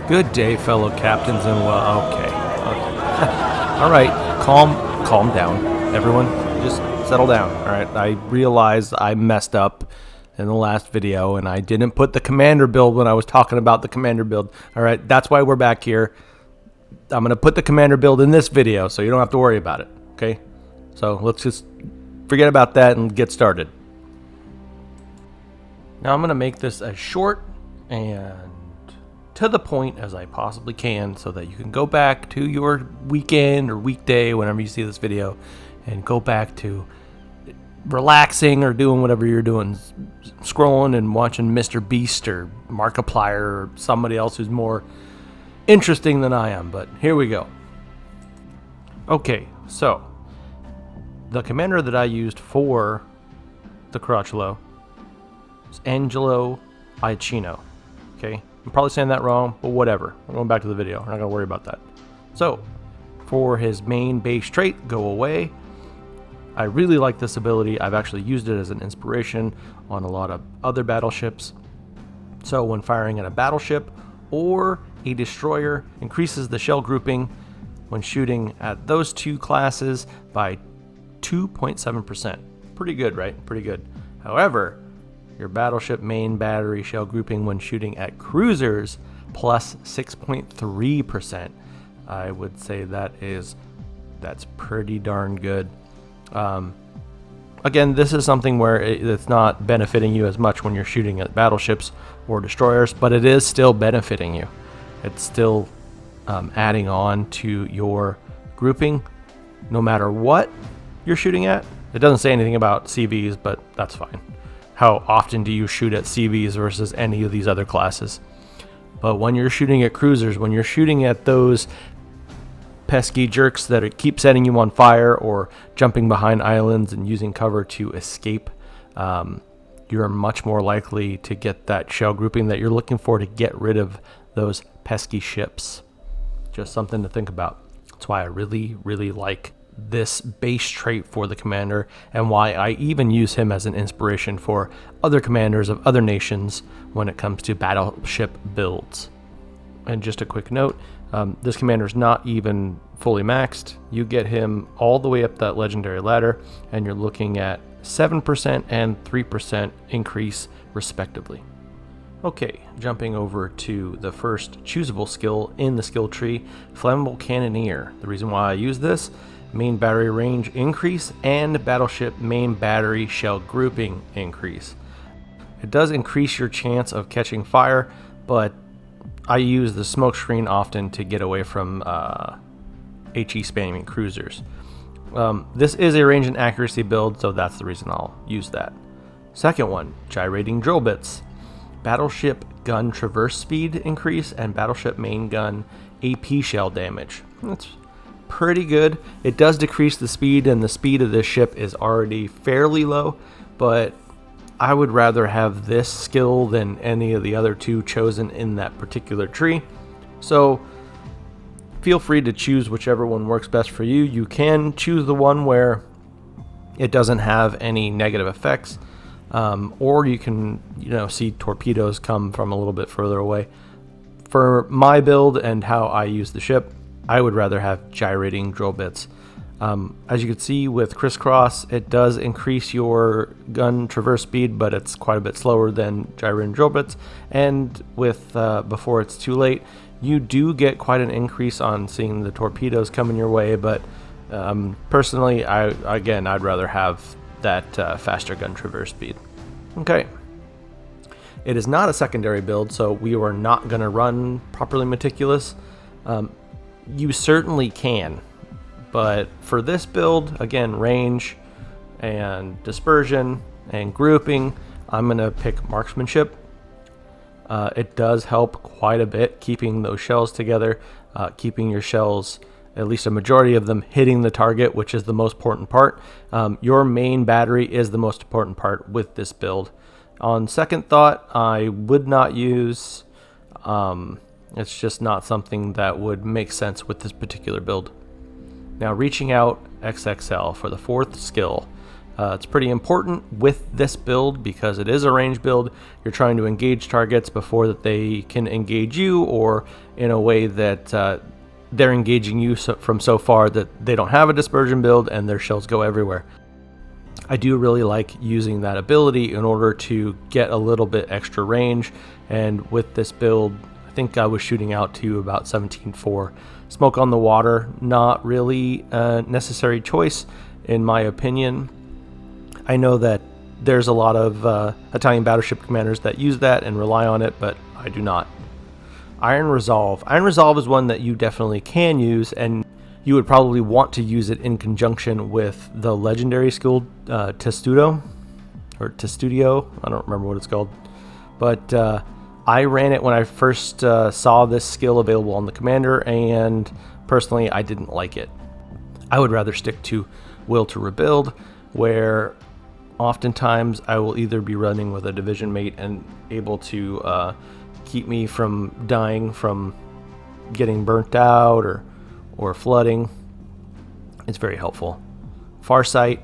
Good day, fellow captains, and okay. All right, calm down, everyone. Just settle down. All right, I realized I messed up in the last video, and I didn't put the commander build when I was talking about the commander build. All right, that's why we're back here. I'm gonna put the commander build in this video, so you don't have to worry about it. Okay, so let's just forget about that and get started. Now I'm gonna make this as short and to the point as I possibly can so that you can go back to your weekend or weekday whenever you see this video and go back to relaxing or doing whatever you're doing, scrolling and watching Mr. Beast or Markiplier or somebody else who's more interesting than I am. But here we go. Okay, so the commander that I used for the Caracciolo is Angelo Iacchino. Okay, I'm probably saying that wrong, but whatever. I'm going back to the video. We're not going to worry about that. So, for his main base trait, go away. I really like this ability. I've actually used it as an inspiration on a lot of other battleships. So, when firing at a battleship or a destroyer, increases the shell grouping when shooting at those two classes by 2.7%. Pretty good, right? Pretty good. However, your battleship main battery shell grouping when shooting at cruisers plus 6.3%. I would say that's pretty darn good. Again, this is something where it's not benefiting you as much when you're shooting at battleships or destroyers, but it is still benefiting you. It's still adding on to your grouping no matter what you're shooting at. It doesn't say anything about CVs, but that's fine. How often do you shoot at CVs versus any of these other classes? But when you're shooting at cruisers, when you're shooting at those pesky jerks that keep setting you on fire or jumping behind islands and using cover to escape, you're much more likely to get that shell grouping that you're looking for to get rid of those pesky ships. Just something to think about. That's why I really, really like this base trait for the commander, and why I even use him as an inspiration for other commanders of other nations when it comes to battleship builds. And just a quick note, this commander is not even fully maxed. You get him all the way up that legendary ladder, and you're looking at 7% and 3% increase respectively. Okay, jumping over to the first choosable skill in the skill tree, Flammable Cannoneer. The reason why I use this: main battery range increase and battleship main battery shell grouping increase. It does increase your chance of catching fire, but I use the smoke screen often to get away from HE spamming cruisers. This is a range and accuracy build, so that's the reason I'll use that. Second one, gyrating drill bits. Battleship gun traverse speed increase and battleship main gun AP shell damage. That's pretty good. It does decrease the speed, and the speed of this ship is already fairly low, but I would rather have this skill than any of the other two chosen in that particular tree. So feel free to choose whichever one works best for you. You can choose the one where it doesn't have any negative effects, or you can see torpedoes come from a little bit further away. For my build and how I use the ship, I would rather have gyrating drill bits. As you can see with crisscross, it does increase your gun traverse speed, but it's quite a bit slower than gyrating drill bits. And with before it's too late, you do get quite an increase on seeing the torpedoes coming your way. But personally, I'd rather have that faster gun traverse speed. Okay. It is not a secondary build, so we are not going to run properly meticulous. You certainly can, but for this build, again, range and dispersion and grouping, I'm going to pick marksmanship. It does help quite a bit keeping those shells together, keeping your shells, at least a majority of them, hitting the target, which is the most important part. Your main battery is the most important part with this build. On second thought, I would not use... it's just not something that would make sense with this particular build. Now, reaching out XXL for the fourth skill. It's pretty important with this build because it is a range build. You're trying to engage targets before that they can engage you, or in a way that they're engaging you from so far that they don't have a dispersion build and their shells go everywhere. I do really like using that ability in order to get a little bit extra range, and with this build I think I was shooting out to about 17.4. Smoke on the water, not really a necessary choice in my opinion. I know that there's a lot of Italian battleship commanders that use that and rely on it, but I do not. Iron Resolve. Iron Resolve is one that you definitely can use, and you would probably want to use it in conjunction with the legendary skill Testudo, or Testudio. I don't remember what it's called. But I ran it when I first saw this skill available on the commander, and personally I didn't like it. I would rather stick to Will to Rebuild, where oftentimes I will either be running with a division mate and able to keep me from dying from getting burnt out or flooding. It's very helpful. Farsight,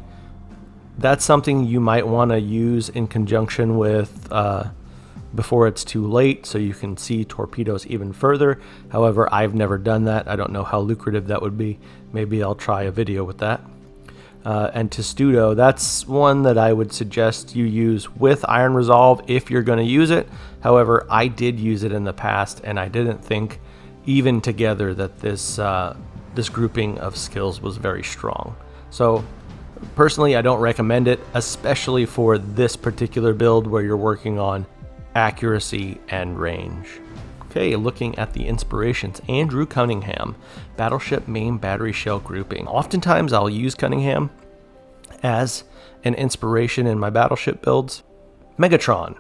that's something you might want to use in conjunction with before it's too late, so you can see torpedoes even further. However, I've never done that. I don't know how lucrative that would be. Maybe I'll try a video with that. And Testudo, that's one that I would suggest you use with Iron Resolve if you're going to use it. However, I did use it in the past, and I didn't think even together that this grouping of skills was very strong. So personally, I don't recommend it, especially for this particular build where you're working on accuracy and range. Okay, looking at the inspirations. Andrew Cunningham, Battleship Main Battery Shell Grouping. Oftentimes I'll use Cunningham as an inspiration in my battleship builds. Megatron.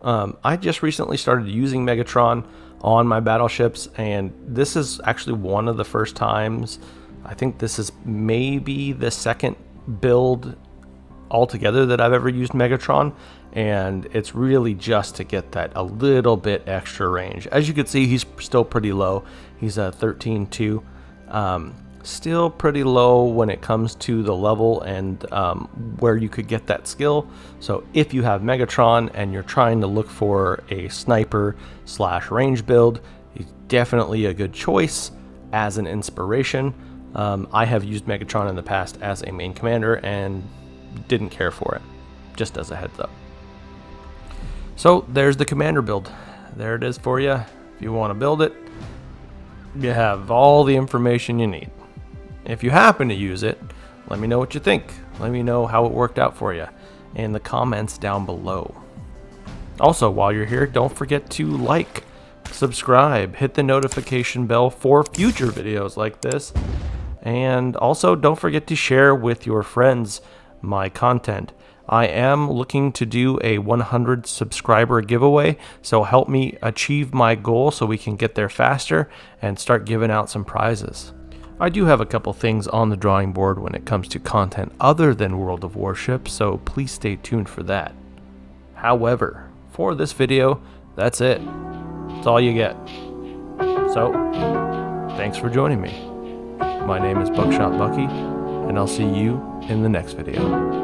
I just recently started using Megatron on my battleships, and this is actually one of the first times. I think this is maybe the second build altogether that I've ever used Megatron, and it's really just to get that a little bit extra range. As you can see, he's still pretty low. He's a 13.2. Still pretty low when it comes to the level and where you could get that skill. So if you have Megatron and you're trying to look for a sniper / range build, he's definitely a good choice as an inspiration. I have used Megatron in the past as a main commander and didn't care for it, just as a heads up. So there's the commander build. There it is for you. If you want to build it, you have all the information you need. If you happen to use it, let me know what you think. Let me know how it worked out for you in the comments down below. Also, while you're here, don't forget to like, subscribe, hit the notification bell for future videos like this, and also don't forget to share with your friends my content. I am looking to do a 100 subscriber giveaway, so help me achieve my goal so we can get there faster and start giving out some prizes. I do have a couple things on the drawing board when it comes to content other than World of Warships, so please stay tuned for that. However, for this video, that's it. That's all you get. So, thanks for joining me. My name is Buckshot Bucky, and I'll see you in the next video.